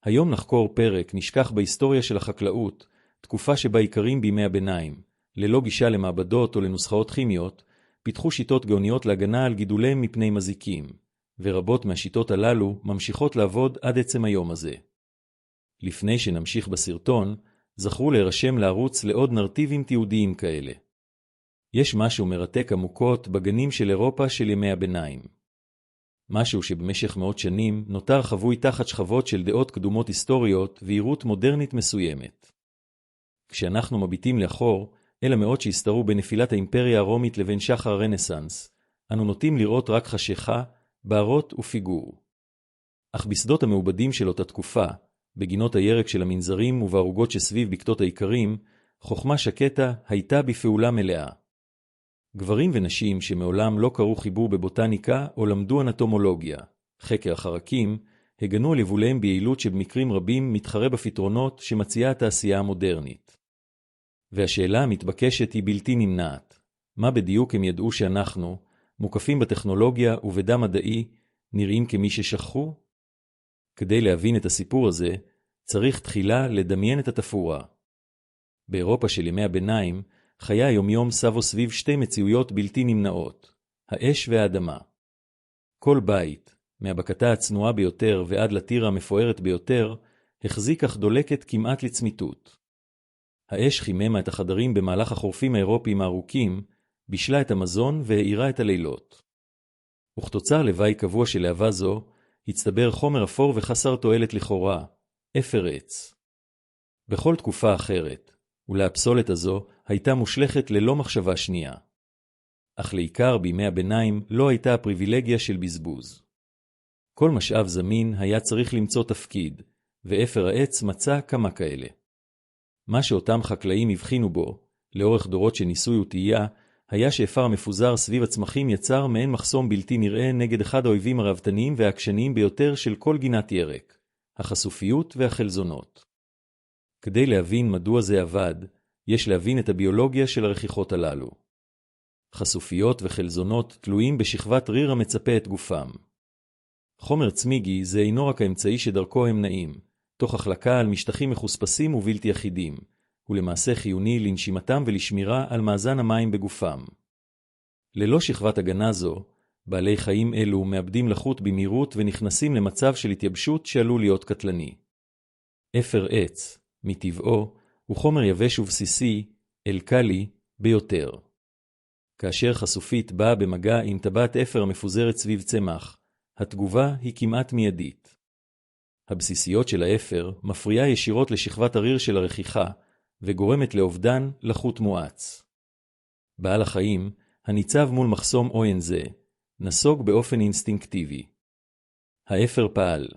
היום נחקור פרק נשכח בהיסטוריה של החקלאות, תקופה שבה איכרים בימי הביניים, ללא גישה למעבדות או לנוסחאות כימיות, פיתחו שיטות גאוניות להגנה על גידוליהם מפני מזיקים, ורבות מהשיטות הללו ממשיכות לעבוד עד עצם היום הזה. לפני שנמשיך בסרטון, זכרו להירשם לערוץ לעוד נרטיבים תיעודיים כאלה. יש משהו מרתק עמוקות בגנים של אירופה של ימי הביניים. משהו שבמשך מאות שנים נותר חבוי תחת שכבות של דעות קדומות היסטוריות ועירות מודרנית מסוימת. כשאנחנו מביטים לאחור, אל המאות שהסתרו בנפילת האימפריה הרומית לבין שחר הרנסנס, אנו נוטים לראות רק חשיכה, בערות ופיגור. אך בשדות המעובדים של אותה תקופה, בגינות הירק של המנזרים ובערוגות שסביב בקתות האיכרים, חוכמה שקטה הייתה בפעולה מלאה. גברים ונשים שמעולם לא קראו חיבור בבוטניקה או למדו אנטומולוגיה, חקר החרקים, הגנו על יבוליהם ביעילות שבמקרים רבים מתחרה בפתרונות שמציעה התעשייה המודרנית. והשאלה המתבקשת היא בלתי נמנעת. מה בדיוק הם ידעו שאנחנו, מוקפים בטכנולוגיה ובדע מדעי, נראים כמי ששכחו? כדי להבין את הסיפור הזה, צריך תחילה לדמיין את התפאורה. באירופה של ימי הביניים, חיי היומיום סבו סביב שתי מציאויות בלתי נמנעות, האש והאדמה. כל בית, מהבקתה הצנועה ביותר ועד לטירה המפוארת ביותר, החזיק אך דולקת כמעט לצמיתות. האש חיממה את החדרים במהלך החורפים האירופיים הארוכים, בישלה את המזון והאירה את הלילות. וכתוצר לוואי קבוע של להבה זו, הצטבר חומר אפור וחסר תועלת לכאורה, אפר עץ. בכל תקופה אחרת, ולהפסולת הזו הייתה מושלכת ללא מחשבה שנייה. אך לעיקר בימי הביניים לא הייתה הפריבילגיה של בזבוז. כל משאב זמין היה צריך למצוא תפקיד, ואפר העץ מצא כמה כאלה. מה שאותם חקלאים הבחינו בו, לאורך דורות של ניסוי וטעייה, היה שאפר המפוזר סביב הצמחים יצר מעין מחסום בלתי נראה נגד אחד האויבים הרבתניים והעקשניים ביותר של כל גינת ירק, החשופיות והחלזונות. כדי להבין מדוע זה עבד, יש להבין את הביולוגיה של הרכיכות הללו. חשופיות וחלזונות תלויים בשכבת ריר המצפה את גופם. חומר צמיגי זה אינו רק האמצעי שדרכו הם נעים, תוך החלקה על משטחים מחוספסים ובלתי אחידים, ולמעשה חיוני לנשימתם ולשמירה על מאזן המים בגופם. ללא שכבת הגנה זו, בעלי חיים אלו מאבדים לחות במהירות ונכנסים למצב של התייבשות שעלול להיות קטלני. אפר עץ, מטבעו, הוא חומר יבש ובסיסי, אלקלי, ביותר. כאשר חשופית באה במגע עם טבעת אפר המפוזרת סביב צמח, התגובה היא כמעט מיידית. הבסיסיות של האפר מפריעה ישירות לשכבת הריר של הרכיכה, וגורמת לאובדן לחות מואץ. בעל החיים, הניצב מול מחסום עוין זה, נסוג באופן אינסטינקטיבי. האפר פעל.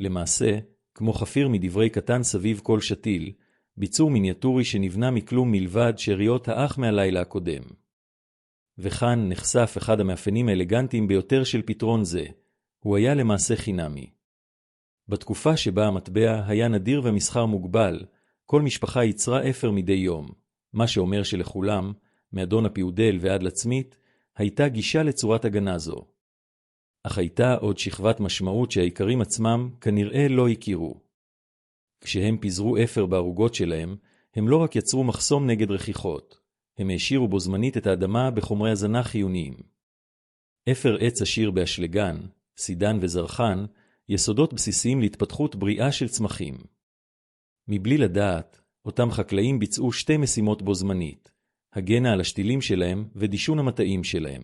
למעשה, כמו חפיר מדברי קטן סביב כל שתיל, ביצור מיניאטורי שנבנה מכלום מלבד שאריות האח מהלילה הקודם. וכאן נחשף אחד המאפיינים האלגנטיים ביותר של פתרון זה, הוא היה למעשה חינמי. בתקופה שבה המטבע היה נדיר ומסחר מוגבל, כל משפחה יצרה אפר מדי יום, מה שאומר שלכולם, מאדון הפיודל ועד לצמית, הייתה גישה לצורת הגנה זו. אך הייתה עוד שכבת משמעות שהעיקרים עצמם כנראה לא הכירו. כשהם פיזרו אפר בערוגות שלהם, הם לא רק יצרו מחסום נגד רכיכות, הם השאירו בו זמנית את האדמה בחומרי הזנה חיוניים. אפר עץ עשיר באשלגן, סידן וזרחן, יסודות בסיסיים להתפתחות בריאה של צמחים. מבלי לדעת, אותם חקלאים ביצעו שתי משימות בו זמנית, הגנה על השתילים שלהם ודישון המטעים שלהם.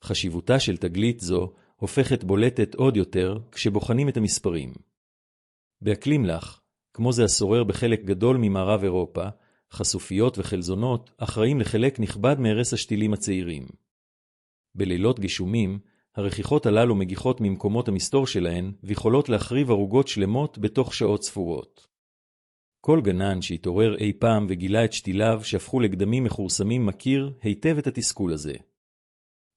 חשיבותה של תגלית זו הופכת בולטת עוד יותר כשבוחנים את המספרים. באקלים לח, כמו זה השורר בחלק גדול ממערב אירופה, חשופיות וחלזונות אחראים לחלק נכבד מהרס השתילים הצעירים. בלילות גשומים, הרכיכות הללו מגיחות ממקומות המסתור שלהן ויכולות להחריב ערוגות שלמות בתוך שעות ספורות. כל גנן שהתעורר אי פעם וגילה את שתיליו שהפכו לגדמים מחורסמים מכיר היטב את התסכול הזה.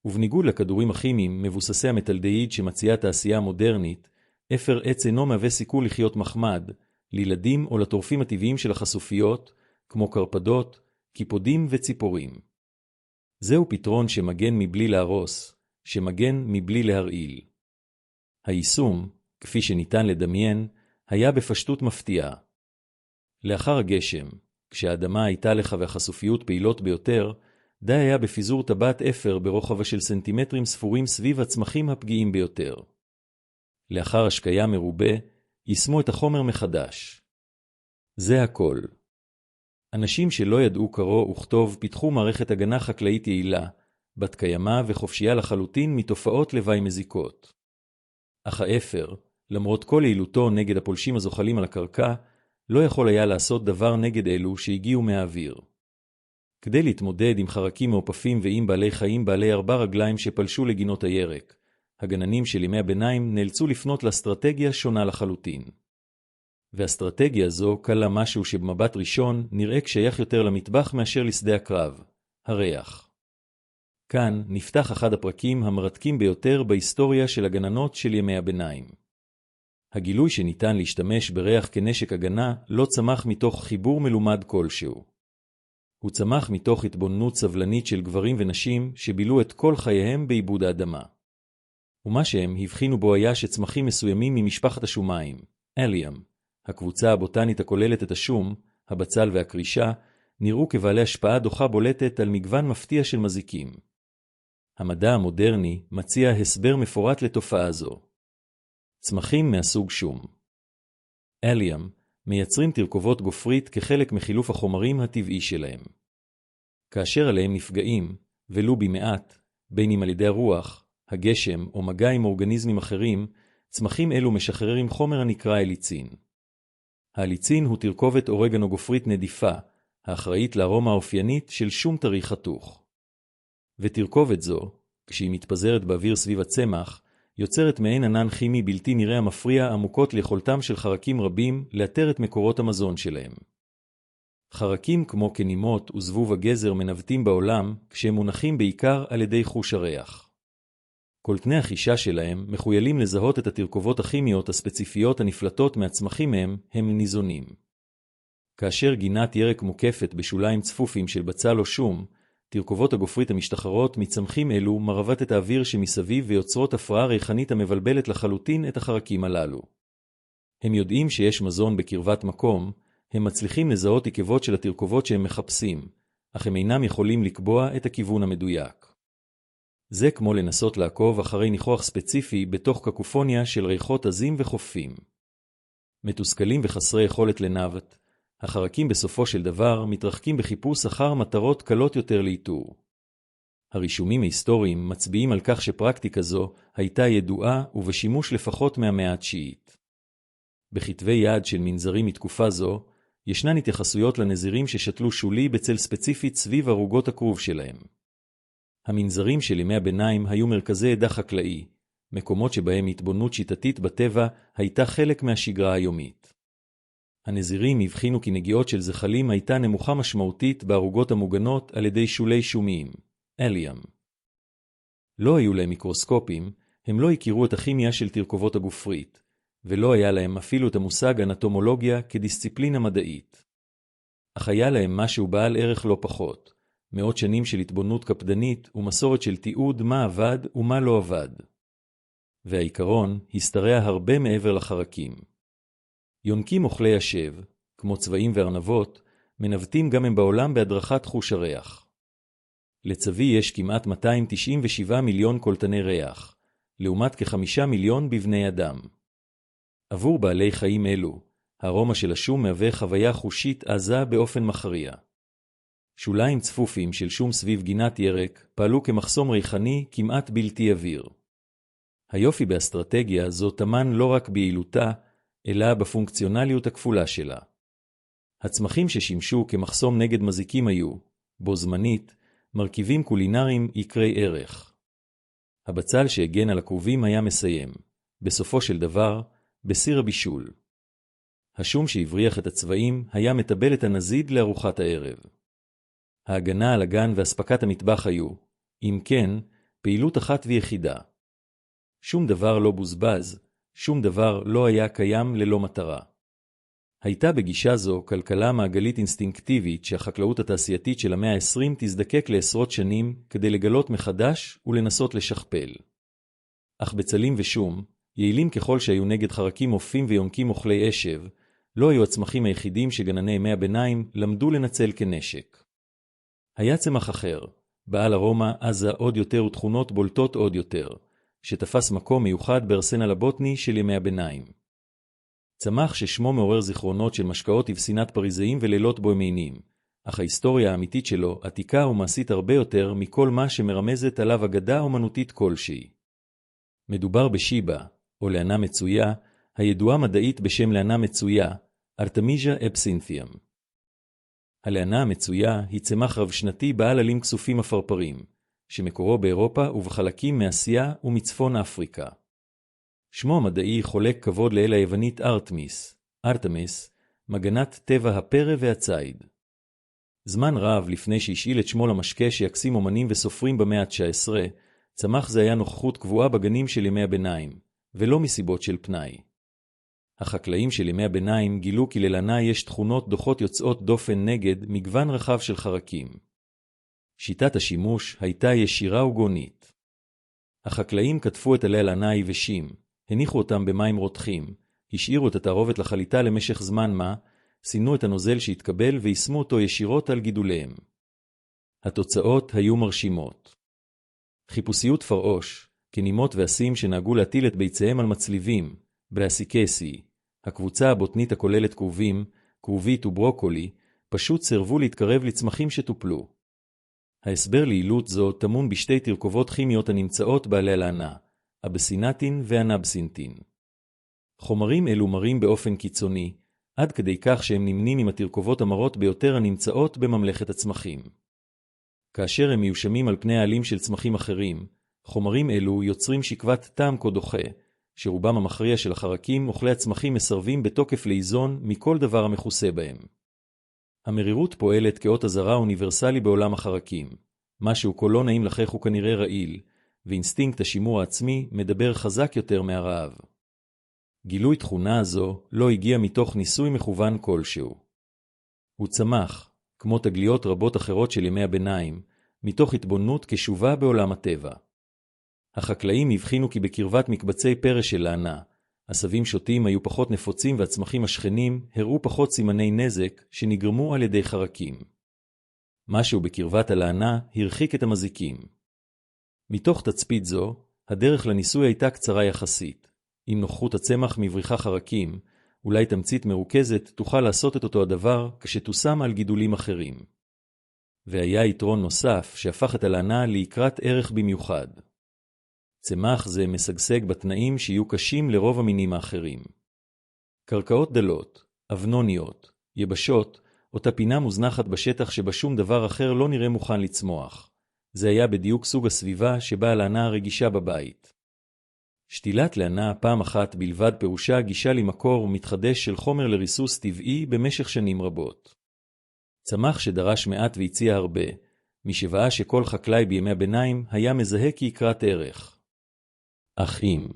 ובניגוד לכדורים הכימיים מבוססי המטלדהיד שמציעה התעשייה המודרנית, אפר עץ אינו מהווה סיכוי לחיות מחמד, לילדים או לטורפים הטבעיים של החשופיות, כמו קרפדות, קיפודים וציפורים. זהו פתרון שמגן מבלי להרוס, שמגן מבלי להרעיל. היישום, כפי שניתן לדמיין, היה בפשטות מפתיעה. לאחר הגשם, כשהאדמה הייתה לך והחשופיות פעילות ביותר, די היה בפיזור טבעת אפר ברוחבה של סנטימטרים ספורים סביב הצמחים הפגיעים ביותר. לאחר השקיה מרובה, יישמו את החומר מחדש. זה הכל. אנשים שלא ידעו קרוא וכתוב פיתחו מערכת הגנה חקלאית יעילה, בת קיימא וחופשייה לחלוטין מתופעות לוואי מזיקות. אך האפר, למרות כל יעילותו נגד הפולשים הזוחלים על הקרקע, לא יכול היה לעשות דבר נגד אלו שהגיעו מהאוויר. כדי להתמודד עם חרקים מעופפים ועם בעלי חיים בעלי 4 רגליים שפלשו לגינות הירק, הגננים של ימי הביניים נאלצו לפנות לאסטרטגיה שונה לחלוטין. והאסטרטגיה זו כלה משהו שבמבט ראשון נראה כשייך יותר למטבח מאשר לשדה הקרב, הריח. כאן נפתח אחד הפרקים המרתקים ביותר בהיסטוריה של הגננות של ימי הביניים. הגילוי שניתן להשתמש בריח כנשק הגנה לא צמח מתוך חיבור מלומד כלשהו. הוא צמח מתוך התבוננות סבלנית של גברים ונשים שבילו את כל חייהם בעיבוד האדמה. ומה שהם הבחינו בו היה שצמחים מסוימים ממשפחת השומיים, אליאם, הקבוצה הבוטנית הכוללת את השום, הבצל והקרישה, נראו כבעלי השפעה דוחה בולטת על מגוון מפתיע של מזיקים. המדע המודרני מציע הסבר מפורט לתופעה זו. צמחים מהסוג שום. אליאם מייצרים תרכובות גופרית כחלק מחילוף החומרים הטבעי שלהם. כאשר עליהם נפגעים, ולו במעט, בין אם על ידי הרוח, הגשם או מגע עם אורגניזמים אחרים, צמחים אלו משחררים חומר הנקרא אליצין. האליצין הוא תרכובת אורגנו גופרית נדיפה, האחראית לארומה האופיינית של שום טרי חתוך. ותרכובת זו, כשהיא מתפזרת באוויר סביב הצמח, יוצרת מעין ענן כימי בלתי נראה המפריע עמוקות ליכולתם של חרקים רבים לאתר את מקורות המזון שלהם. חרקים כמו כנימות וזבוב הגזר מנווטים בעולם כשהם מונחים בעיקר על ידי חוש הריח. קולטני החישה שלהם מחוילים לזהות את התרכובות הכימיות הספציפיות הנפלטות מהצמחים מהם הם ניזונים. כאשר גינת ירק מוקפת בשוליים צפופים של בצל או שום, תרכובות הגופרית המשתחררות מצמחים אלו מרבת את האוויר שמסביב ויוצרות הפרעה ריחנית המבלבלת לחלוטין את החרקים הללו. הם יודעים שיש מזון בקרבת מקום, הם מצליחים לזהות עקבות של התרכובות שהם מחפשים, אך הם אינם יכולים לקבוע את הכיוון המדויק. זה כמו לנסות לעקוב אחרי ניחוח ספציפי בתוך קקופוניה של ריחות עזים וחופים. מתוסכלים וחסרי יכולת לנווט, החרקים בסופו של דבר מתרחקים בחיפוש אחר מטרות קלות יותר לאיתור. הרישומים ההיסטוריים מצביעים על כך שפרקטיקה זו הייתה ידועה ובשימוש לפחות מהמאה התשיעית. בכתבי יד של מנזרים מתקופה זו, ישנן התייחסויות לנזירים ששתלו שולי בצל ספציפית סביב ערוגות הכרוב שלהם. המנזרים של ימי הביניים היו מרכזי עדה חקלאי, מקומות שבהם התבוננות שיטתית בטבע הייתה חלק מהשגרה היומית. הנזירים הבחינו כי נגיעות של זחלים הייתה נמוכה משמעותית בערוגות המוגנות על ידי שולי שומיים, אליאם. לא היו להם מיקרוסקופים, הם לא הכירו את הכימיה של תרכובות הגופרית, ולא היה להם אפילו את המושג אנטומולוגיה כדיסציפלינה מדעית. אך היה להם משהו בעל ערך לא פחות, מאות שנים של התבוננות קפדנית ומסורת של תיעוד מה עבד ומה לא עבד. והעיקרון הסתרע הרבה מעבר לחרקים. יונקים אוכלי השב, כמו צבעים וארנבות, מנווטים גם הם בעולם בהדרכת חוש הריח. לצבי יש כמעט 297 מיליון קולטני ריח, לעומת כ5 מיליון בבני אדם. עבור בעלי חיים אלו, הארומה של השום מהווה חוויה חושית עזה באופן מכריע. שוליים צפופים של שום סביב גינת ירק פעלו כמחסום ריחני כמעט בלתי אוויר. היופי באסטרטגיה זו תמן לא רק ביעילותה, אלא בפונקציונליות הכפולה שלה. הצמחים ששימשו כמחסום נגד מזיקים היו, בו זמנית, מרכיבים קולינריים יקרי ערך. הבצל שהגן על הכרובים היה מסיים, בסופו של דבר, בסיר הבישול. השום שהבריח את הצבעים היה מטבל את הנזיד לארוחת הערב. ההגנה על הגן והספקת המטבח היו, אם כן, פעילות אחת ויחידה. שום דבר לא בוזבז, שום דבר לא היה קיים ללא מטרה. הייתה בגישה זו כלכלה מעגלית אינסטינקטיבית שהחקלאות התעשייתית של המאה ה-20 תזדקק לעשרות שנים כדי לגלות מחדש ולנסות לשכפל. אך בצלים ושום, יעילים ככל שהיו נגד חרקים עופים ויונקים אוכלי אשב, לא היו הצמחים היחידים שגנני ימי הביניים למדו לנצל כנשק. היה צמח אחר, בעל ארומה עזה עוד יותר ותכונות בולטות עוד יותר, שתפס מקום מיוחד בארסנל הבוטני של ימי הביניים. צמח ששמו מעורר זיכרונות של משקאות ובסינת פריזאים ולילות בוהמיים, אך ההיסטוריה האמיתית שלו עתיקה ומעשית הרבה יותר מכל מה שמרמזת עליו אגדה אומנותית כלשהי. מדובר בשיבה, או לענה מצויה, הידועה מדעית בשם לענה מצויה, ארטמיז'ה אבסינתיום. הלענה המצויה היא צמח רב שנתי בעל עלים כסופים אפרפרים, שמקורו באירופה ובחלקים מאסיה ומצפון אפריקה. שמו המדעי חולק כבוד לאל היוונית ארטמיס, מגנת טבע הפרא והציד. זמן רב לפני שהשאיל את שמו למשקה שיקסים אומנים וסופרים במאה ה-19, צמח זה היה נוכחות קבועה בגנים של ימי הביניים, ולא מסיבות של פנאי. החקלאים של ימי הביניים גילו כי ללענה יש תכונות דוחות יוצאות דופן נגד מגוון רחב של חרקים. שיטת השימוש הייתה ישירה וגונית. החקלאים כתפו את עלי הלענה היבשים, הניחו אותם במים רותחים, השאירו את התערובת לחליטה למשך זמן מה, סינו את הנוזל שהתקבל ויישמו אותו ישירות על גידוליהם. התוצאות היו מרשימות. חיפושיות פרעוש, כנימות ועשים שנהגו להטיל את ביציהם על מצליבים, ברסיקסי, הקבוצה הבוטנית הכוללת כרובים, כרובית וברוקולי, פשוט סירבו להתקרב לצמחים שטופלו. ההסבר ליעילות זו טמון בשתי תרכובות כימיות הנמצאות בעלי הלענה, אבסינטין ואנבסינטין. חומרים אלו מרים באופן קיצוני, עד כדי כך שהם נמנים עם התרכובות המרות ביותר הנמצאות בממלכת הצמחים. כאשר הם מיושמים על פני העלים של צמחים אחרים, חומרים אלו יוצרים שכבת טעם כה דוחה, שרובם המכריע של החרקים אוכלי הצמחים מסרבים בתוקף לאיזון מכל דבר המכוסה בהם. המרירות פועלת כאות אזהרה אוניברסלי בעולם החרקים. משהו כה לא נעים לכך הוא כנראה רעיל, ואינסטינקט השימור העצמי מדבר חזק יותר מהרעב. גילוי תכונה הזו לא הגיע מתוך ניסוי מכוון כלשהו. הוא צמח, כמו תגליות רבות אחרות של ימי הביניים, מתוך התבוננות קשובה בעולם הטבע. החקלאים הבחינו כי בקרבת מקבצי פרא של לענה, עשבים שוטים היו פחות נפוצים והצמחים השכנים הראו פחות סימני נזק שנגרמו על ידי חרקים. משהו בקרבת הלענה הרחיק את המזיקים. מתוך תצפית זו, הדרך לניסוי הייתה קצרה יחסית. אם נוכחות הצמח מבריחה חרקים, אולי תמצית מרוכזת תוכל לעשות את אותו הדבר כשתושם על גידולים אחרים. והיה יתרון נוסף שהפך את הלענה ליקרת ערך במיוחד. צמח זה משגשג בתנאים שיהיו קשים לרוב המינים האחרים. קרקעות דלות, אבנוניות, יבשות, אותה פינה מוזנחת בשטח שבה שום דבר אחר לא נראה מוכן לצמוח. זה היה בדיוק סוג הסביבה שבה הלענה הרגישה בבית. שתילת לענה פעם אחת בלבד פירושה גישה למקור ומתחדש של חומר לריסוס טבעי במשך שנים רבות. צמח שדרש מעט והציע הרבה, משוואה שכל חקלאי בימי הביניים היה מזהה כיקרת ערך. אחים.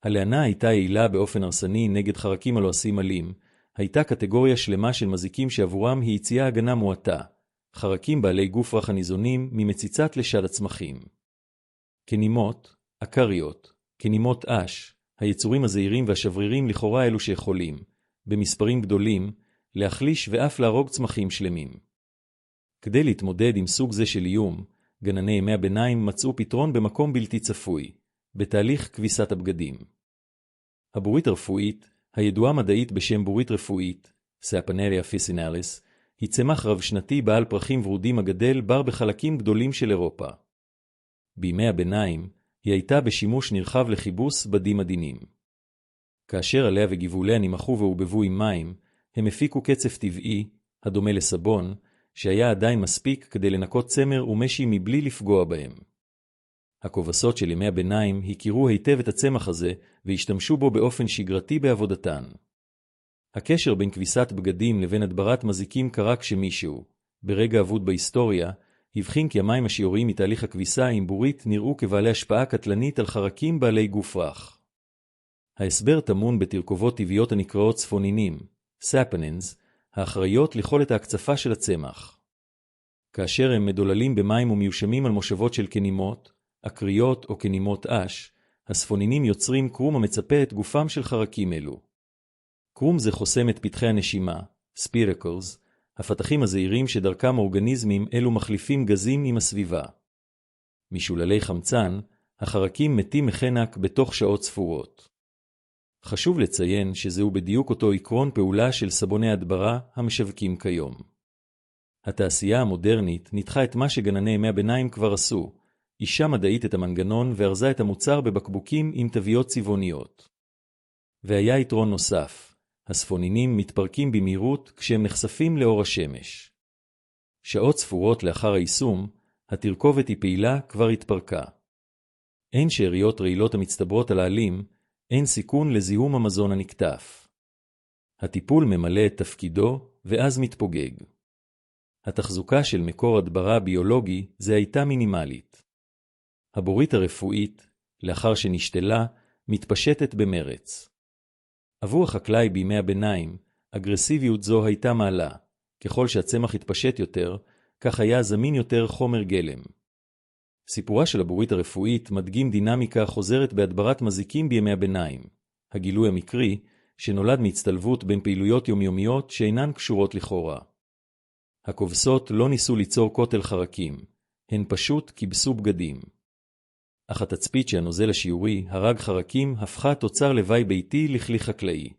הלענה הייתה יעילה באופן הרסני נגד חרקים הלועסים עלים, הייתה קטגוריה שלמה של מזיקים שעבורם היא הציעה הגנה מועטה, חרקים בעלי גוף רך הניזונים ממציצת לשד הצמחים. כנימות, אקריות, כנימות אש, היצורים הזעירים והשברירים לכאורה אלו שיכולים, במספרים גדולים, להחליש ואף להרוג צמחים שלמים. כדי להתמודד עם סוג זה של איום, גנני ימי הביניים מצאו פתרון במקום בלתי צפוי, בתהליך כביסת הבגדים. הבורית הרפואית, הידועה מדעית בשם בורית רפואית, סאפנריה פיסינליס, היא צמח רב שנתי בעל פרחים ורודים הגדל בר בחלקים גדולים של אירופה. בימי הביניים, היא הייתה בשימוש נרחב לכיבוס בדים עדינים. כאשר עליה וגבעוליה נמחו והובבו עם מים, הם הפיקו קצף טבעי, הדומה לסבון, שהיה עדיין מספיק כדי לנקות צמר ומשי מבלי לפגוע בהם. הכובסות של ימי הביניים הכירו היטב את הצמח הזה והשתמשו בו באופן שגרתי בעבודתן. הקשר בין כביסת בגדים לבין הדברת מזיקים קרה כשמישהו, ברגע אבוד בהיסטוריה, הבחין כי המים השיוריים מתהליך הכביסה עם בורית נראו כבעלי השפעה קטלנית על חרקים בעלי גוף רך. ההסבר טמון בתרכובות טבעיות הנקראות צפונינים, סאפנינס, האחראיות ליכולת ההקצפה של הצמח. כאשר הם מדוללים במים ומיושמים על מושבות של כנימות, אקריות או כנימות אש, הספונינים יוצרים קרום המצפה את גופם של חרקים אלו. קרום זה חוסם את פתחי הנשימה, ספירקלס, הפתחים הזעירים שדרכם אורגניזמים אלו מחליפים גזים עם הסביבה. משוללי חמצן, החרקים מתים מחנק בתוך שעות ספורות. חשוב לציין שזהו בדיוק אותו עקרון פעולה של סבוני הדברה המשווקים כיום. התעשייה המודרנית ניתחה את מה שגנני ימי הביניים כבר עשו, אישה מדעית את המנגנון וארזה את המוצר בבקבוקים עם תוויות צבעוניות. והיה יתרון נוסף, הספונינים מתפרקים במהירות כשהם נחשפים לאור השמש. שעות ספורות לאחר היישום, התרכובת היא פעילה כבר התפרקה. אין שאריות רעילות המצטברות על העלים, אין סיכון לזיהום המזון הנקטף. הטיפול ממלא את תפקידו ואז מתפוגג. התחזוקה של מקור הדברה ביולוגי זה הייתה מינימלית. הבורית הרפואית, לאחר שנשתלה, מתפשטת במרץ. עבור החקלאי בימי הביניים, אגרסיביות זו הייתה מעלה. ככל שהצמח התפשט יותר, כך היה זמין יותר חומר גלם. סיפורה של הבורית הרפואית מדגים דינמיקה חוזרת בהדברת מזיקים בימי הביניים. הגילוי המקרי, שנולד מהצטלבות בין פעילויות יומיומיות שאינן קשורות לכאורה. הכובסות לא ניסו ליצור קוטל חרקים, הן פשוט כיבסו בגדים. אך התצפית שהנוזל השיעורי, הרג חרקים, הפכה תוצר לוואי ביתי לכלי חקלאי.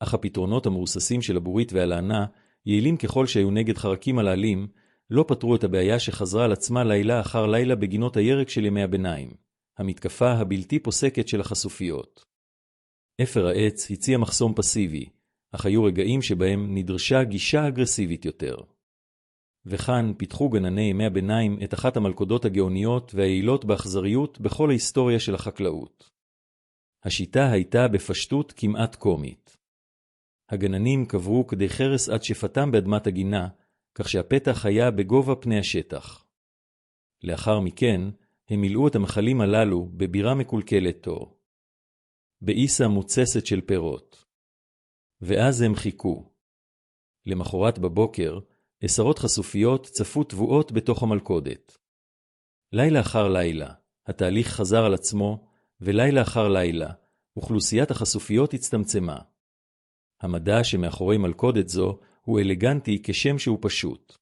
אך הפתרונות המרוססים של הבורית והלענה, יעילים ככל שהיו נגד חרקים על העלים, לא פתרו את הבעיה שחזרה על עצמה לילה אחר לילה בגינות הירק של ימי הביניים, המתקפה הבלתי פוסקת של החשופיות. אפר העץ הציע מחסום פסיבי, אך היו רגעים שבהם נדרשה גישה אגרסיבית יותר. וכאן פיתחו גנני ימי הביניים את אחת המלכודות הגאוניות והיעילות באכזריות בכל ההיסטוריה של החקלאות. השיטה הייתה בפשטות כמעט קומית. הגננים קברו כדי חרס עד שפתם באדמת הגינה, כך שהפתח היה בגובה פני השטח. לאחר מכן, הם מילאו את המחלים הללו בבירה מקולקלת תור. באיסה מוצסת של פירות. ואז הם חיכו. למחרת בבוקר, עשרות חשופיות צפו תבואות בתוך המלכודת. לילה אחר לילה, התהליך חזר על עצמו, ולילה אחר לילה, אוכלוסיית החשופיות הצטמצמה. המדע שמאחורי מלכודת זו הוא אלגנטי כשם שהוא פשוט.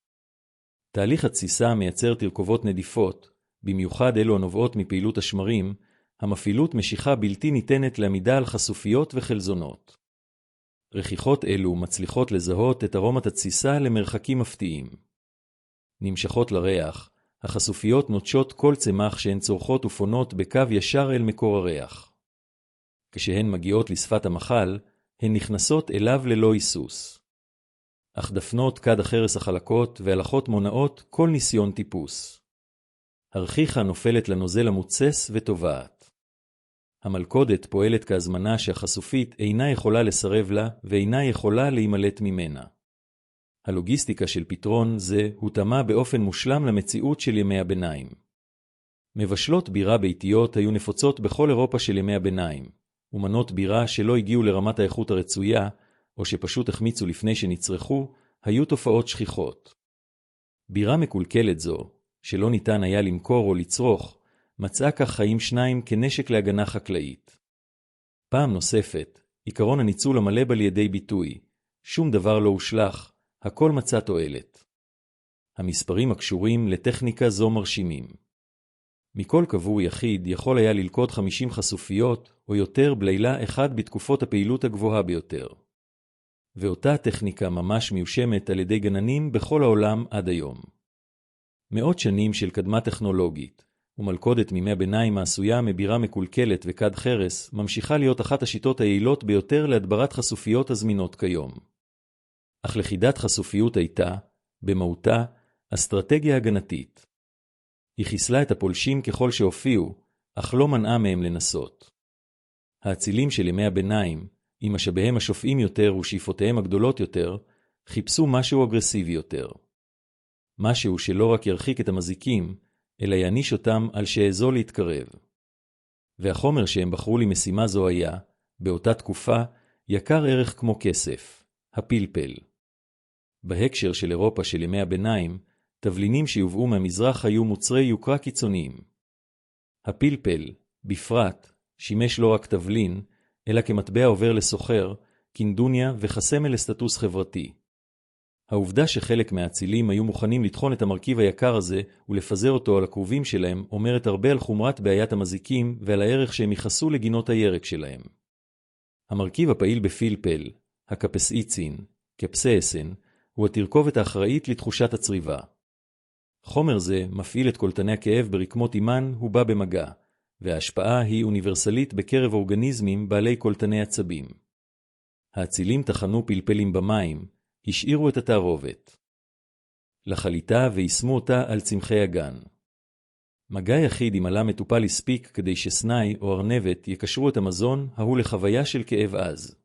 תהליך התסיסה מייצר תרכובות נדיפות, במיוחד אלו הנובעות מפעילות השמרים, המפעילות משיכה בלתי ניתנת לעמידה על חשופיות וחלזונות. רכיחות אלו מצליחות לזהות את ארומת התסיסה למרחקים מפתיעים. נמשכות לריח, החשופיות נוטשות כל צמח שהן צורכות ופונות בקו ישר אל מקור הריח. כשהן מגיעות לשפת המחל, הן נכנסות אליו ללא היסוס. אך דפנות כד החרס החלקות והלכות מונעות כל ניסיון טיפוס. הרחיחה נופלת לנוזל המוצס וטובעת. המלכודת פועלת כהזמנה שהחשופית אינה יכולה לסרב לה ואינה יכולה להימלט ממנה. הלוגיסטיקה של פתרון זה הותאמה באופן מושלם למציאות של ימי הביניים. מבשלות בירה ביתיות היו נפוצות בכל אירופה של ימי הביניים, ומנות בירה שלא הגיעו לרמת האיכות הרצויה, או שפשוט החמיצו לפני שנצרכו, היו תופעות שכיחות. בירה מקולקלת זו, שלא ניתן היה למכור או לצרוך, מצאה כך חיים שניים כנשק להגנה חקלאית. פעם נוספת, עיקרון הניצול המלא בא לידי ביטוי, שום דבר לא הושלך, הכל מצא תועלת. המספרים הקשורים לטכניקה זו מרשימים. מכל קבור יחיד יכול היה ללקוט 50 חשופיות או יותר בלילה אחד בתקופות הפעילות הגבוהה ביותר. ואותה טכניקה ממש מיושמת על ידי גננים בכל העולם עד היום. מאות שנים של קדמה טכנולוגית, ומלכודת מימי הביניים העשויה מבירה מקולקלת וכד חרס, ממשיכה להיות אחת השיטות היעילות ביותר להדברת חשופיות הזמינות כיום. אך לכידת חשופיות הייתה, במהותה, אסטרטגיה הגנתית. היא חיסלה את הפולשים ככל שהופיעו, אך לא מנעה מהם לנסות. האצילים של ימי הביניים, עם משאביהם השופעים יותר ושאיפותיהם הגדולות יותר, חיפשו משהו אגרסיבי יותר. משהו שלא רק ירחיק את המזיקים, אלא יעניש אותם על שהעזו להתקרב. והחומר שהם בחרו למשימה זו היה, באותה תקופה, יקר ערך כמו כסף, הפלפל. בהקשר של אירופה של ימי הביניים, תבלינים שיובאו מהמזרח היו מוצרי יוקרה קיצוניים. הפלפל, בפרט, שימש לא רק תבלין, אלא כמטבע עובר לסוחר, קינדוניה וחסמל לסטטוס חברתי. העובדה שחלק מהאצילים היו מוכנים לטחון את המרכיב היקר הזה ולפזר אותו על הקרובים שלהם אומרת הרבה על חומרת בעיית המזיקים ועל הערך שהם ייחסו לגינות הירק שלהם. המרכיב הפעיל בפלפל, הקפסאיצין, קפסאסין, הוא התרכובת האחראית לתחושת הצריבה. חומר זה מפעיל את קולטני הכאב ברקמות אימן הוא בא במגע, וההשפעה היא אוניברסלית בקרב אורגניזמים בעלי קולטני עצבים. האצילים תחנו פלפלים במים, השאירו את התערובת לחליטה ויישמו אותה על צמחי הגן. מגע יחיד עם עלה מטופל הספיק כדי שסנאי או ארנבת יקשרו את המזון ההוא לחוויה של כאב עז.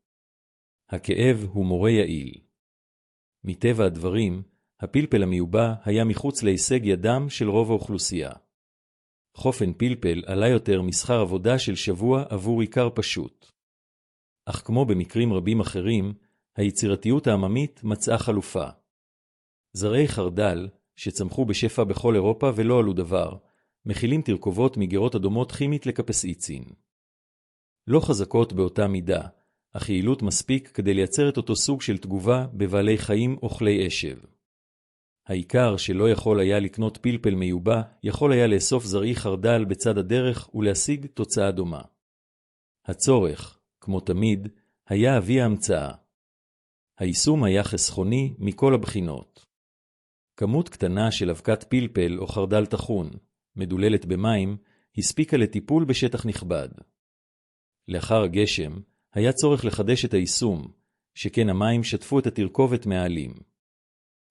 הכאב הוא מורה יעיל. מטבע הדברים, הפלפל המיובא היה מחוץ להישג ידם של רוב האוכלוסייה. חופן פלפל עלה יותר משכר עבודה של שבוע עבור עיקר פשוט. אך כמו במקרים רבים אחרים, היצירתיות העממית מצאה חלופה. זרעי חרדל, שצמחו בשפע בכל אירופה ולא עלו דבר, מכילים תרכובות מגרות הדומות כימית לקפסאיצין. לא חזקות באותה מידה, אך יעילות מספיק כדי לייצר את אותו סוג של תגובה בבעלי חיים אוכלי אשב. העיקר שלא יכול היה לקנות פלפל מיובא, יכול היה לאסוף זרעי חרדל בצד הדרך ולהשיג תוצאה דומה. הצורך, כמו תמיד, היה אבי ההמצאה. היישום היה חסכוני מכל הבחינות. כמות קטנה של אבקת פלפל או חרדל טחון, מדוללת במים, הספיקה לטיפול בשטח נכבד. לאחר הגשם, היה צורך לחדש את היישום, שכן המים שטפו את התרכובת מהעלים.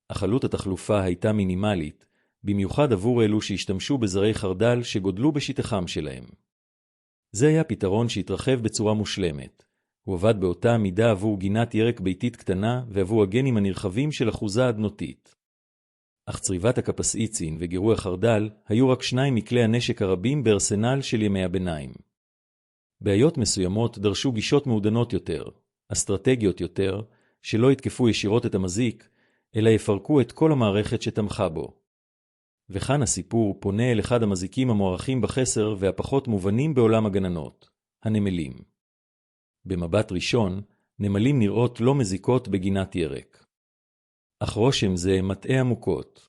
אך עלות התחלופה הייתה מינימלית, במיוחד עבור אלו שהשתמשו בזרעי חרדל שגודלו בשטחם שלהם. זה היה פתרון שהתרחב בצורה מושלמת. הוא עבד באותה מידה עבור גינת ירק ביתית קטנה ועבור הגנים הנרחבים של אחוזה אדנותית. אך צריבת הקפסאיצין וגירוי החרדל היו רק שניים מכלי הנשק הרבים בארסנל של ימי הביניים. בעיות מסוימות דרשו גישות מעודנות יותר, אסטרטגיות יותר, שלא יתקפו ישירות את המזיק, אלא יפרקו את כל המערכת שתמכה בו. וכאן הסיפור פונה אל אחד המזיקים המוערכים בחסר והפחות מובנים בעולם הגננות, הנמלים. במבט ראשון, נמלים נראות לא מזיקות בגינת ירק. אך רושם זה מטעה עמוקות.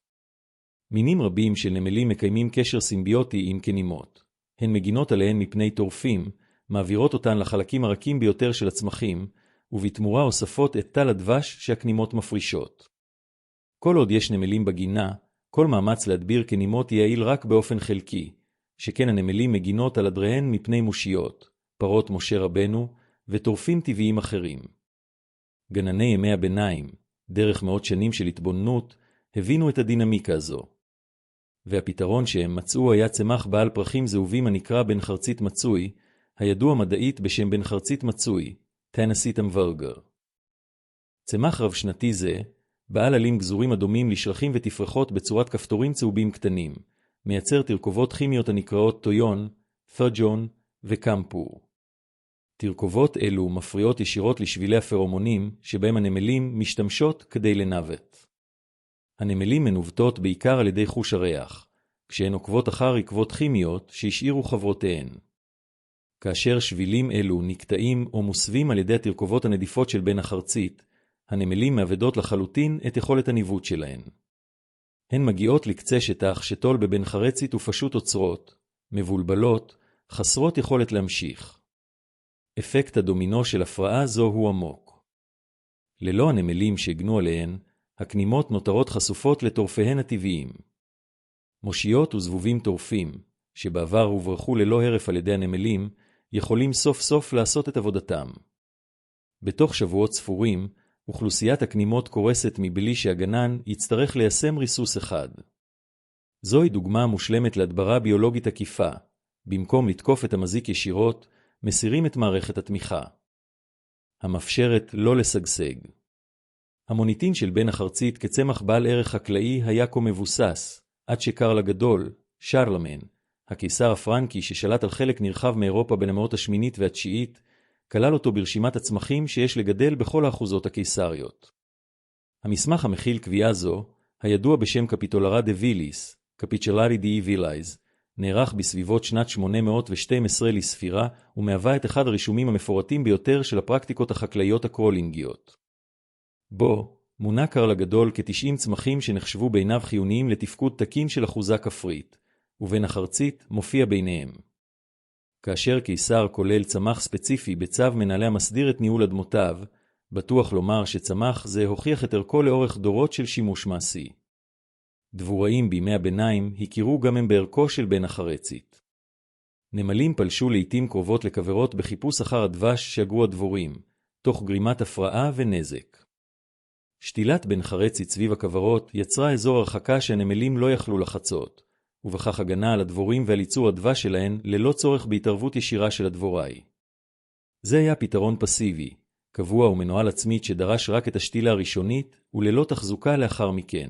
מינים רבים של נמלים מקיימים קשר סימביוטי עם כנימות. הן מגינות עליהן מפני טורפים, מעבירות אותן לחלקים הרכים ביותר של הצמחים, ובתמורה אוספות את תל הדבש שהכנימות מפרישות. כל עוד יש נמלים בגינה, כל מאמץ להדביר כנימות יעיל רק באופן חלקי, שכן הנמלים מגינות על עדריהן מפני מושיות, פרות משה רבנו, וטורפים טבעיים אחרים. גנני ימי הביניים, דרך מאות שנים של התבוננות, הבינו את הדינמיקה הזו. והפתרון שהם מצאו היה צמח בעל פרחים זהובים הנקרא בן חרצית מצוי, הידוע מדעית בשם בן חרצית מצוי, טנסיטם ורגר. צמח רב שנתי זה, בעל עלים גזורים אדומים לשרחים ותפרחות בצורת כפתורים צהובים קטנים, מייצר תרכובות כימיות הנקראות טויון, ת'וג'ון וקמפור. תרכובות אלו מפריעות ישירות לשבילי הפרומונים שבהם הנמלים משתמשות כדי לנווט. הנמלים מנווטות בעיקר על ידי חוש הריח, כשהן עוקבות אחר עקבות כימיות שהשאירו חברותיהן. כאשר שבילים אלו נקטעים או מוסבים על ידי התרכובות הנדיפות של בן החרצית, הנמלים מעבדות לחלוטין את יכולת הניווט שלהן. הן מגיעות לקצה שטח שתול בבן חרצית ופשוט עוצרות, מבולבלות, חסרות יכולת להמשיך. אפקט הדומינו של הפרעה זו הוא עמוק. ללא הנמלים שהגנו עליהן, הכנימות נותרות חשופות לטורפיהן הטבעיים. מושיות וזבובים טורפים, שבעבר הוברחו ללא הרף על ידי הנמלים, יכולים סוף סוף לעשות את עבודתם. בתוך שבועות ספורים, אוכלוסיית הכנימות קורסת מבלי שהגנן יצטרך ליישם ריסוס אחד. זוהי דוגמה מושלמת להדברה ביולוגית עקיפה. במקום לתקוף את המזיק ישירות, מסירים את מערכת התמיכה. המאפשרת לא לשגשג. המוניטין של בן החרצית כצמח בעל ערך חקלאי היה כה מבוסס, עד שקרל הגדול, שרלמן, הקיסר הפרנקי ששלט על חלק נרחב מאירופה בין המאות השמינית והתשיעית, כלל אותו ברשימת הצמחים שיש לגדל בכל האחוזות הקיסריות. המסמך המכיל קביעה זו, הידוע בשם קפיטולרה דה ויליס, קפיצ'לרי די וילייז, נערך בסביבות שנת 812 לספירה, ומהווה את אחד הרישומים המפורטים ביותר של הפרקטיקות החקלאיות הקרולינגיות. בו מונה קרל הגדול כ-90 צמחים שנחשבו בעיניו חיוניים לתפקוד תקין של אחוזה כפרית, ובין החרצית מופיע ביניהם. כאשר קיסר כולל צמח ספציפי בצו מנהלי המסדיר את ניהול אדמותיו, בטוח לומר שצמח זה הוכיח את ערכו לאורך דורות של שימוש מעשי. דבוראים בימי הביניים הכירו גם הם בערכו של בן החרצית. נמלים פלשו לעתים קרובות לכברות בחיפוש אחר הדבש שאגרו הדבורים, תוך גרימת הפרעה ונזק. שתילת בן חרצית סביב הכברות יצרה אזור הרחקה שהנמלים לא יכלו לחצות, ובכך הגנה על הדבורים ועל ייצור הדבש שלהן ללא צורך בהתערבות ישירה של הדבוראי. זה היה פתרון פסיבי, קבוע ומנוהל עצמית שדרש רק את השתילה הראשונית וללא תחזוקה לאחר מכן.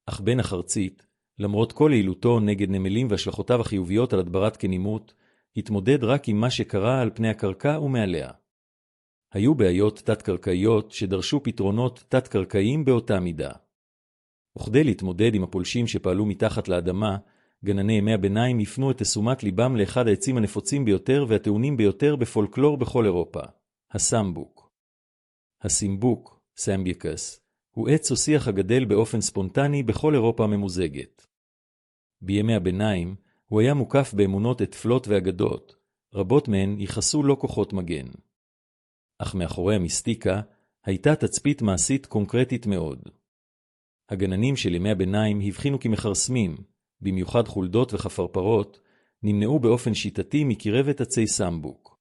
אך בן החרצית, למרות כל יעילותו נגד נמלים והשלכותיו החיוביות על הדברת כנימות, התמודד רק עם מה שקרה על פני הקרקע ומעליה. היו בעיות תת-קרקעיות שדרשו פתרונות תת-קרקעיים באותה מידה. וכדי להתמודד עם הפולשים שפעלו מתחת לאדמה, גנני ימי הביניים הפנו את תשומת ליבם לאחד העצים הנפוצים ביותר והטעונים ביותר בפולקלור בכל אירופה, הסמבוק. הסימבוק, סמביקס, הוא עץ או שיח הגדל באופן ספונטני בכל אירופה הממוזגת. בימי הביניים הוא היה מוקף באמונות אתפלות ואגדות, רבות מהן ייחסו לו כוחות מגן. אך מאחורי המיסטיקה הייתה תצפית מעשית קונקרטית מאוד. הגננים של ימי הביניים הבחינו כי מחרסמים, במיוחד חולדות וחפרפרות, נמנעו באופן שיטתי מקרבת עצי סמבוק.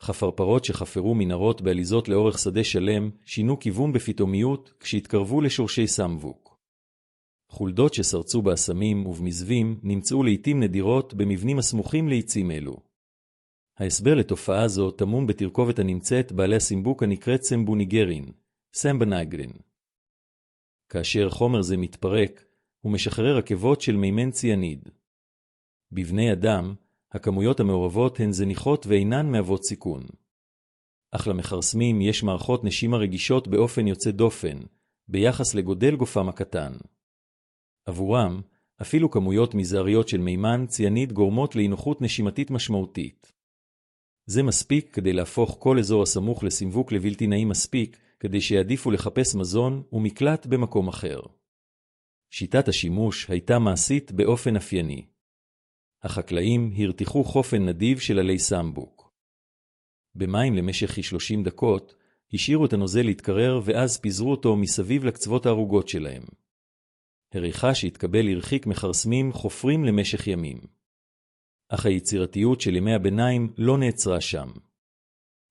חפרפרות שחפרו מנהרות בעליזות לאורך שדה שלם שינו כיוון בפתאומיות כשהתקרבו לשורשי סמבוק. חולדות שסרצו באסמים ובמזווים נמצאו לעתים נדירות במבנים הסמוכים לעצים אלו. ההסבר לתופעה זו טמון בתרכובת הנמצאת בעלי הסימבוק הנקראת סמבוניגרין, סמבנייגרין. כאשר חומר זה מתפרק, הוא משחרר עקבות של מימן ציאניד. בבני אדם, הכמויות המעורבות הן זניחות ואינן מהוות סיכון. אך למחרסמים יש מערכות נשימה רגישות באופן יוצא דופן, ביחס לגודל גופם הקטן. עבורם, אפילו כמויות מזעריות של מימן ציאניד גורמות לאינוחות נשימתית משמעותית. זה מספיק כדי להפוך כל אזור הסמוך לסימבוק לבלתי נעים מספיק, כדי שיעדיפו לחפש מזון ומקלט במקום אחר. שיטת השימוש הייתה מעשית באופן אפייני. החקלאים הרתיחו חופן נדיב של עלי סמבוק. במים למשך כ-30 דקות, השאירו את הנוזל להתקרר ואז פיזרו אותו מסביב לקצוות הערוגות שלהם. הריחה שהתקבל הרחיק מחרסמים חופרים למשך ימים. אך היצירתיות של ימי הביניים לא נעצרה שם.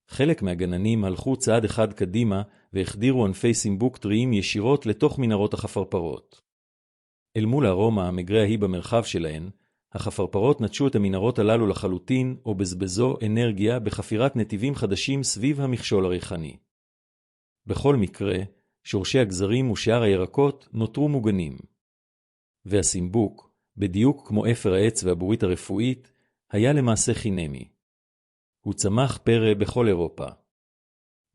חלק מהגננים הלכו צעד אחד קדימה והחדירו ענפי סימבוק טריים ישירות לתוך מנהרות החפרפרות. אל מול הארומה המגרה היא במרחב שלהן, החפרפרות נטשו את המנהרות הללו לחלוטין או בזבזו אנרגיה בחפירת נתיבים חדשים סביב המכשול הריחני. בכל מקרה, שורשי הגזרים ושאר הירקות נותרו מוגנים. והסימבוק, בדיוק כמו אפר העץ והבורית הרפואית, היה למעשה חינמי. הוא צמח פרא בכל אירופה.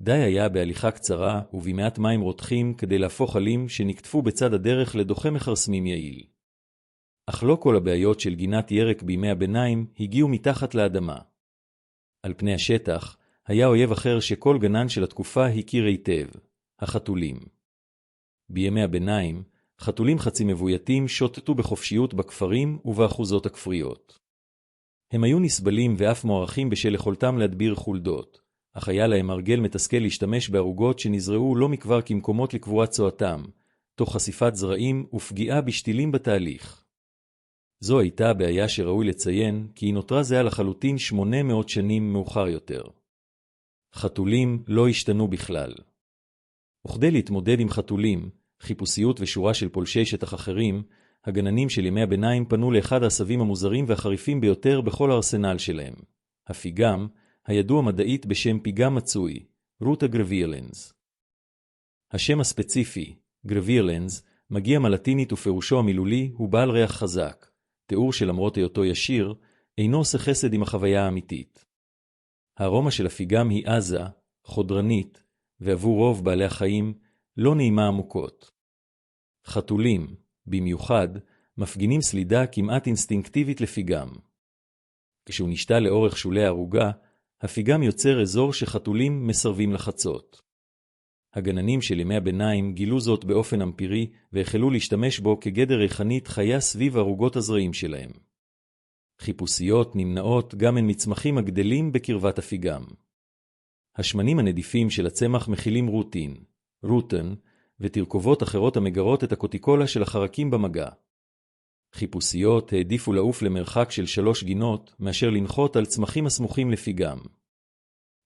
די היה בהליכה קצרה ובמעט מים רותחים כדי להפוך עלים שנקטפו בצד הדרך לדוחה מחרסמים יעיל. אך לא כל הבעיות של גינת ירק בימי הביניים הגיעו מתחת לאדמה. על פני השטח היה אויב אחר שכל גנן של התקופה הכיר היטב, החתולים. בימי הביניים, חתולים חצי מבויתים שוטטו בחופשיות בכפרים ובאחוזות הכפריות. הם היו נסבלים ואף מוערכים בשל יכולתם להדביר חולדות, אך היה להם הרגל מתסכל להשתמש בערוגות שנזרעו לא מכבר כמקומות לקבורת צואתם, תוך חשיפת זרעים ופגיעה בשתילים בתהליך. זו הייתה בעיה שראוי לציין, כי היא נותרה זהה לחלוטין 800 שנים מאוחר יותר. חתולים לא השתנו בכלל. וכדי להתמודד עם חתולים, חיפושיות ושורה של פולשי שטח אחרים, הגננים של ימי הביניים פנו לאחד העשבים המוזרים והחריפים ביותר בכל הארסנל שלהם, הפיגם, הידוע מדעית בשם פיגם מצוי, רוטה גרווירלנס. השם הספציפי, גרווירלנס, מגיע מלטינית ופירושו המילולי הוא בעל ריח חזק, תיאור שלמרות היותו ישיר, אינו עושה חסד עם החוויה האמיתית. הארומה של הפיגם היא עזה, חודרנית, ועבור רוב בעלי החיים, לא נעימה עמוקות. חתולים, במיוחד, מפגינים סלידה כמעט אינסטינקטיבית לפיגם. כשהוא נשתה לאורך שולי הערוגה, הפיגם יוצר אזור שחתולים מסרבים לחצות. הגננים של ימי הביניים גילו זאת באופן אמפירי והחלו להשתמש בו כגדר ריחנית חיה סביב ערוגות הזרעים שלהם. חיפושיות נמנעות גם הן מצמחים הגדלים בקרבת הפיגם. השמנים הנדיפים של הצמח מכילים רוטין, רוטן, ותרכובות אחרות המגרות את הקוטיקולה של החרקים במגע. חיפושיות העדיפו לעוף למרחק של 3 גינות מאשר לנחות על צמחים הסמוכים לפיגם.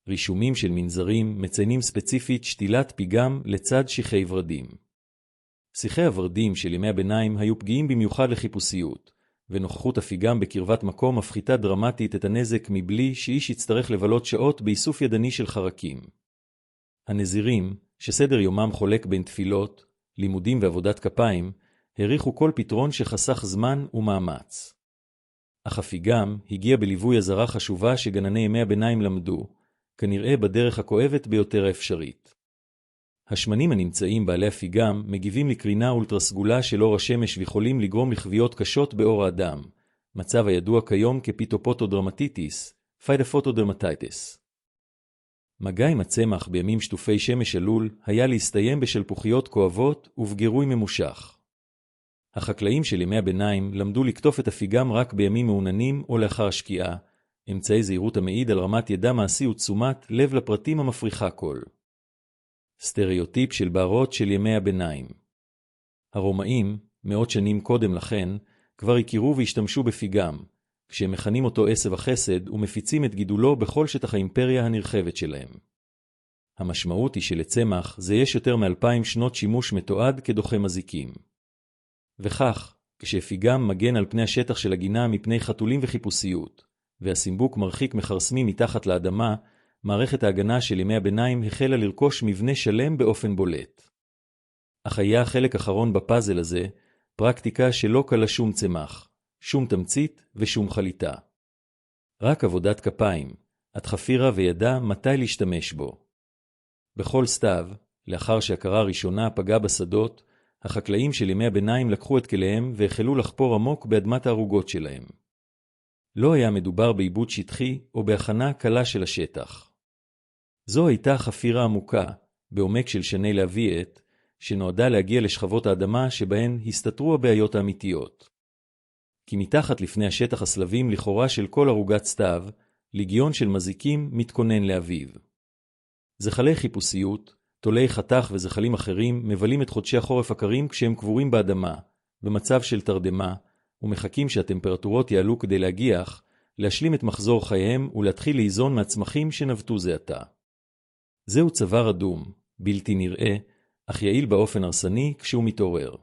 רישומים של מנזרים מציינים ספציפית שתילת פיגם לצד שיחי ורדים. שיחי הורדים של ימי הביניים היו פגיעים במיוחד לחיפושיות, ונוכחות הפיגם בקרבת מקום מפחיתה דרמטית את הנזק מבלי שאיש יצטרך לבלות שעות באיסוף ידני של חרקים. הנזירים, שסדר יומם חולק בין תפילות, לימודים ועבודת כפיים, העריכו כל פתרון שחסך זמן ומאמץ. אך הפיגם הגיע בליווי עזרה חשובה שגנני ימי הביניים למדו, כנראה בדרך הכואבת ביותר האפשרית. השמנים הנמצאים בעלי הפיגם מגיבים לקרינה אולטרסגולה של אור השמש ויכולים לגרום לכוויות קשות באור האדם, מצב הידוע כיום כפיטופוטודרמטיטיס, פיידפוטודרמטיטיס. מגע עם הצמח בימים שטופי שמש עלול היה להסתיים בשלפוחיות כואבות ובגירוי ממושך. החקלאים של ימי הביניים למדו לקטוף את הפיגם רק בימים מעוננים או לאחר השקיעה, אמצעי זהירות המעיד על רמת ידע מעשי ותשומת לב לפרטים המפריחה כל. סטריאוטיפ של בערות של ימי הביניים. הרומאים, מאות שנים קודם לכן, כבר הכירו והשתמשו בפיגם, כשהם מכנים אותו עשב החסד ומפיצים את גידולו בכל שטח האימפריה הנרחבת שלהם. המשמעות היא שלצמח זה יש יותר מ2000 שנות שימוש מתועד כדוחה מזיקים. וכך, כשפיגם מגן על פני השטח של הגינה מפני חתולים וחיפושיות, והסימבוק מרחיק מחרסמים מתחת לאדמה, מערכת ההגנה של ימי הביניים החלה לרכוש מבנה שלם באופן בולט. אך היה חלק אחרון בפאזל הזה, פרקטיקה שלא כלה שום צמח, שום תמצית ושום חליטה. רק עבודת כפיים, התחפירה וידע מתי להשתמש בו. בכל סתיו, לאחר שהקרה הראשונה פגעה בשדות, החקלאים של ימי הביניים לקחו את כליהם והחלו לחפור עמוק באדמת הערוגות שלהם. לא היה מדובר בעיבוד שטחי או בהכנה קלה של השטח. זו הייתה חפירה עמוקה, בעומק של שני להביא את, שנועדה להגיע לשכבות האדמה שבהן הסתתרו הבעיות האמיתיות. כי מתחת לפני השטח הסלבים לכאורה של כל ערוגת סתיו, ליגיון של מזיקים מתכונן לאביב. זחלי חיפושיות, תולי חתך וזחלים אחרים מבלים את חודשי החורף הקרים כשהם קבורים באדמה, במצב של תרדמה, ומחכים שהטמפרטורות יעלו כדי להגיח, להשלים את מחזור חייהם ולהתחיל להיזון מהצמחים שנבטו זה עתה. זהו צוואר אדום, בלתי נראה, אך יעיל באופן הרסני כשהוא מתעורר.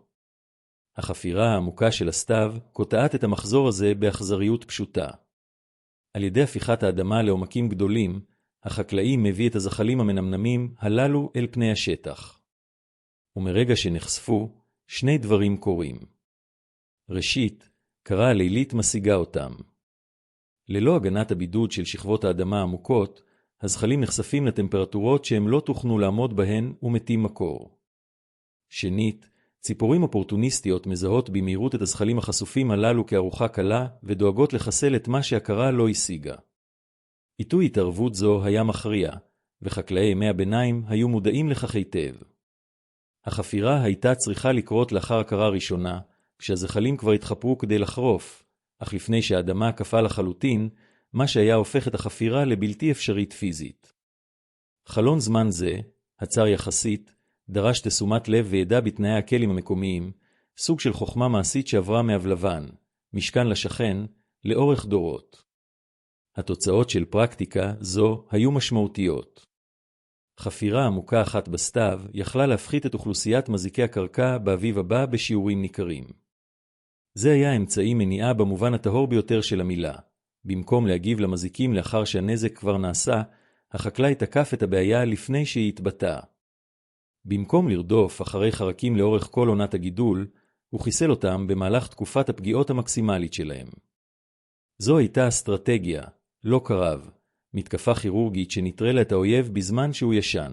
החפירה העמוקה של הסתיו קוטעת את המחזור הזה באכזריות פשוטה. על ידי הפיכת האדמה לעומקים גדולים, החקלאי מביא את הזחלים המנמנמים הללו אל פני השטח. ומרגע שנחשפו, 2 דברים קורים. ראשית, קרה הלילית משיגה אותם. ללא הגנת הבידוד של שכבות האדמה העמוקות, הזחלים נחשפים לטמפרטורות שהם לא תוכנו לעמוד בהן ומתים מקור. שנית, ציפורים אופורטוניסטיות מזהות במהירות את הזחלים החשופים הללו כארוחה קלה ודואגות לחסל את מה שהקרה לא השיגה. עיתוי התערבות זו היה מכריע, וחקלאי ימי הביניים היו מודעים לכך היטב. החפירה הייתה צריכה לקרות לאחר הקרה ראשונה, כשהזחלים כבר התחפרו כדי לחרוף, אך לפני שהאדמה קפה לחלוטין, מה שהיה הופך את החפירה לבלתי אפשרית פיזית. חלון זמן זה, הצר יחסית, דרש תשומת לב וידע בתנאי הכלים המקומיים, סוג של חוכמה מעשית שעברה מהבלבן, משכן לשכן, לאורך דורות. התוצאות של פרקטיקה זו היו משמעותיות. חפירה עמוקה אחת בסתיו יכלה להפחית את אוכלוסיית מזיקי הקרקע באביב הבא בשיעורים ניכרים. זה היה אמצעי מניעה במובן הטהור ביותר של המילה. במקום להגיב למזיקים לאחר שהנזק כבר נעשה, החקלאי תקף את הבעיה לפני שהיא התבטאה. במקום לרדוף אחרי חרקים לאורך כל עונת הגידול, הוא חיסל אותם במהלך תקופת הפגיעות המקסימלית שלהם. זו הייתה אסטרטגיה, לא קרב, מתקפה כירורגית שנטרלה את האויב בזמן שהוא ישן.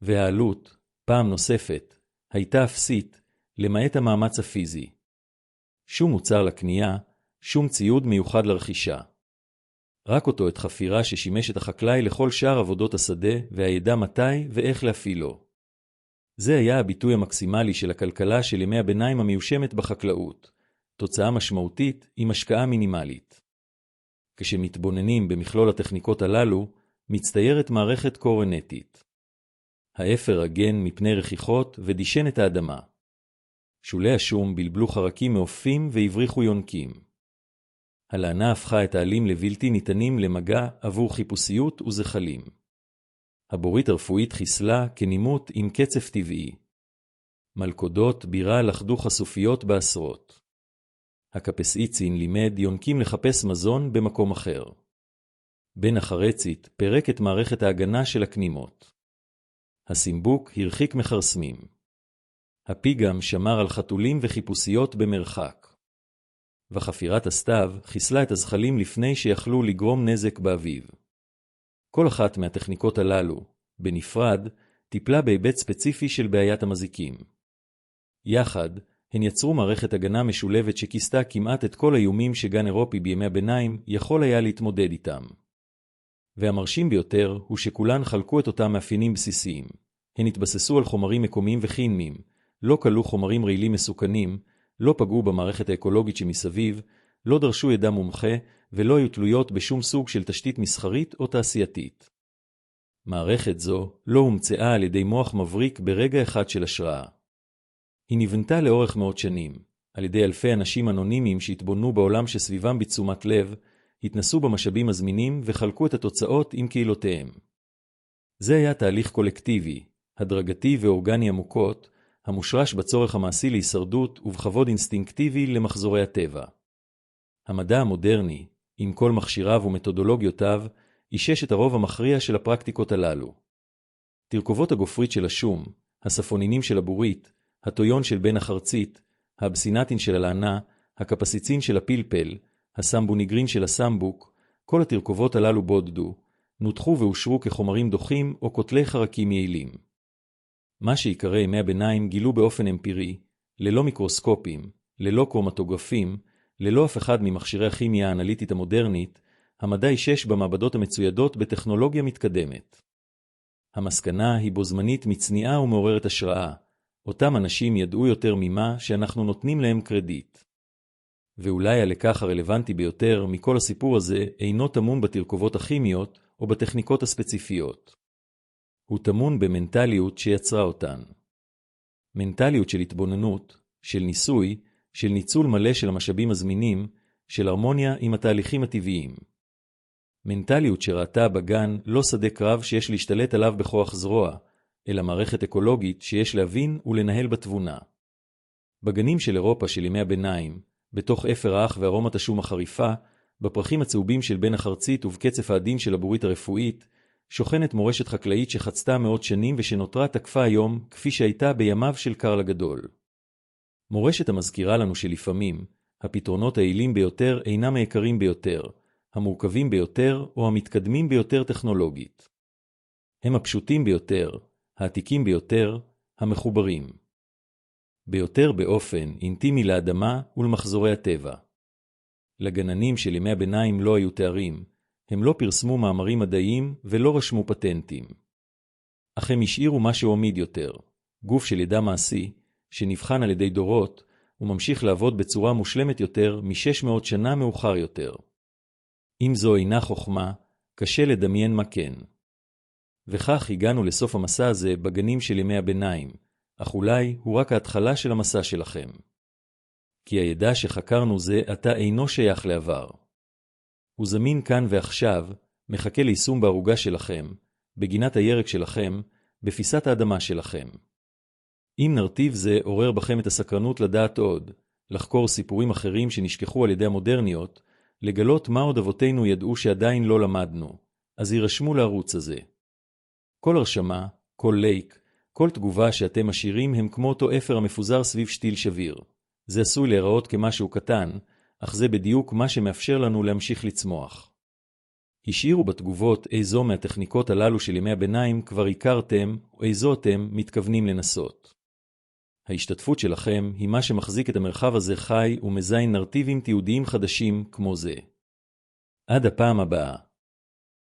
והעלות, פעם נוספת, הייתה אפסית, למעט המאמץ הפיזי. שום מוצר לקנייה, שום ציוד מיוחד לרכישה. רק אותו את חפירה ששימש את החקלאי לכל שאר עבודות השדה, והידע מתי ואיך להפעילו. זה היה הביטוי המקסימלי של הכלכלה של ימי הביניים המיושמת בחקלאות, תוצאה משמעותית עם השקעה מינימלית. כשמתבוננים במכלול הטכניקות הללו, מצטיירת מערכת קורנטית. האפר הגן מפני רכיחות ודישן את האדמה. שולי השום בלבלו חרקים מעופים והבריחו יונקים. הלענה הפכה את העלים לבלתי ניתנים למגע עבור חיפושיות וזחלים. הבורית הרפואית חיסלה כנימות עם קצף טבעי. מלכודות בירה לחדו חשופיות בעשרות. הקפסיצין לימד יונקים לחפש מזון במקום אחר. בן החרצית פרק את מערכת ההגנה של הכנימות. הסימבוק הרחיק מחרסמים. הפיגם שמר על חתולים וחיפושיות במרחק. וחפירת הסתיו חיסלה את הזחלים לפני שיכלו לגרום נזק באביב. כל אחת מהטכניקות הללו, בנפרד, טיפלה בהיבט ספציפי של בעיית המזיקים. יחד, הן יצרו מערכת הגנה משולבת שכיסתה כמעט את כל האיומים שגן אירופי בימי הביניים יכול היה להתמודד איתם. והמרשים ביותר הוא שכולן חלקו את אותם מאפיינים בסיסיים. הן התבססו על חומרים מקומיים וכימיים, לא כלו חומרים רעילים מסוכנים, לא פגעו במערכת האקולוגית שמסביב, לא דרשו ידע מומחה ולא היו תלויות בשום סוג של תשתית מסחרית או תעשייתית. מערכת זו לא הומצאה על ידי מוח מבריק ברגע אחד של השראה. היא נבנתה לאורך מאות שנים, על ידי אלפי אנשים אנונימיים שהתבוננו בעולם שסביבם בתשומת לב, התנסו במשאבים הזמינים וחלקו את התוצאות עם קהילותיהם. זה היה תהליך קולקטיבי, הדרגתי ואורגני עמוקות, המושרש בצורך המעשי להישרדות ובכבוד אינסטינקטיבי למחזורי הטבע. המדע המודרני, עם כל מכשיריו ומתודולוגיותיו, אישש את הרוב המכריע של הפרקטיקות הללו. תרכובות הגופרית של השום, הספונינים של הבורית, הטויון של בן החרצית, האבסינטין של הלענה, הקפסיצין של הפלפל, הסמבוניגרין של הסמבוק, כל התרכובות הללו בודדו, נותחו ואושרו כחומרים דוחים או קוטלי חרקים יעילים. מה שעיקרי ימי הביניים גילו באופן אמפירי, ללא מיקרוסקופים, ללא קרומטוגרפים, ללא אף אחד ממכשירי הכימיה האנליטית המודרנית, המדע אישש במעבדות המצוידות בטכנולוגיה מתקדמת. המסקנה היא בו זמנית מצניעה ומעוררת השראה. אותם אנשים ידעו יותר ממה שאנחנו נותנים להם קרדיט. ואולי הלקח הרלוונטי ביותר מכל הסיפור הזה אינו תמון בתרכובות הכימיות או בטכניקות הספציפיות. הוא תמון במנטליות שיצרה אותן. מנטליות של התבוננות, של ניסוי, של ניצול מלא של המשאבים הזמינים, של הרמוניה עם התהליכים הטבעיים. מנטליות שראתה בגן לא שדה קרב שיש להשתלט עליו בכוח זרוע, אלא מערכת אקולוגית שיש להבין ולנהל בתבונה. בגנים של אירופה של ימי הביניים, בתוך אפר האח וארומת השום החריפה, בפרחים הצהובים של בן החרצית ובקצף העדין של הבורית הרפואית, שוכנת מורשת חקלאית שחצתה מאות שנים ושנותרה תקפה היום כפי שהייתה בימיו של קרל הגדול. מורשת המזכירה לנו שלפעמים, הפתרונות היעילים ביותר אינם היקרים ביותר, המורכבים ביותר או המתקדמים ביותר טכנולוגית. הם הפשוטים ביותר, העתיקים ביותר, המחוברים. ביותר באופן אינטימי לאדמה ולמחזורי הטבע. לגננים של ימי הביניים לא היו תארים, הם לא פרסמו מאמרים מדעיים ולא רשמו פטנטים. אך הם השאירו משהו עמיד יותר, גוף של ידע מעשי, שנבחן על ידי דורות, וממשיך לעבוד בצורה מושלמת יותר מ-600 שנה מאוחר יותר. אם זו אינה חוכמה, קשה לדמיין מה כן. וכך הגענו לסוף המסע הזה בגנים של ימי הביניים, אך אולי הוא רק ההתחלה של המסע שלכם. כי הידע שחקרנו זה עתה אינו שייך לעבר. הוא זמין כאן ועכשיו, מחכה ליישום בערוגה שלכם, בגינת הירק שלכם, בפיסת האדמה שלכם. אם נרטיב זה עורר בכם את הסקרנות לדעת עוד, לחקור סיפורים אחרים שנשכחו על ידי המודרניות, לגלות מה עוד אבותינו ידעו שעדיין לא למדנו, אז יירשמו לערוץ הזה. כל הרשמה, כל לייק, כל תגובה שאתם משאירים הם כמו אותו אפר המפוזר סביב שתיל שביר. זה עשוי להיראות כמשהו קטן, אך זה בדיוק מה שמאפשר לנו להמשיך לצמוח. השאירו בתגובות איזו מהטכניקות הללו של ימי הביניים כבר הכרתם, או איזו אתם מתכוונים לנסות. ההשתתפות שלכם היא מה שמחזיק את המרחב הזה חי ומזין נרטיבים תיעודיים חדשים כמו זה. עד הפעם הבאה.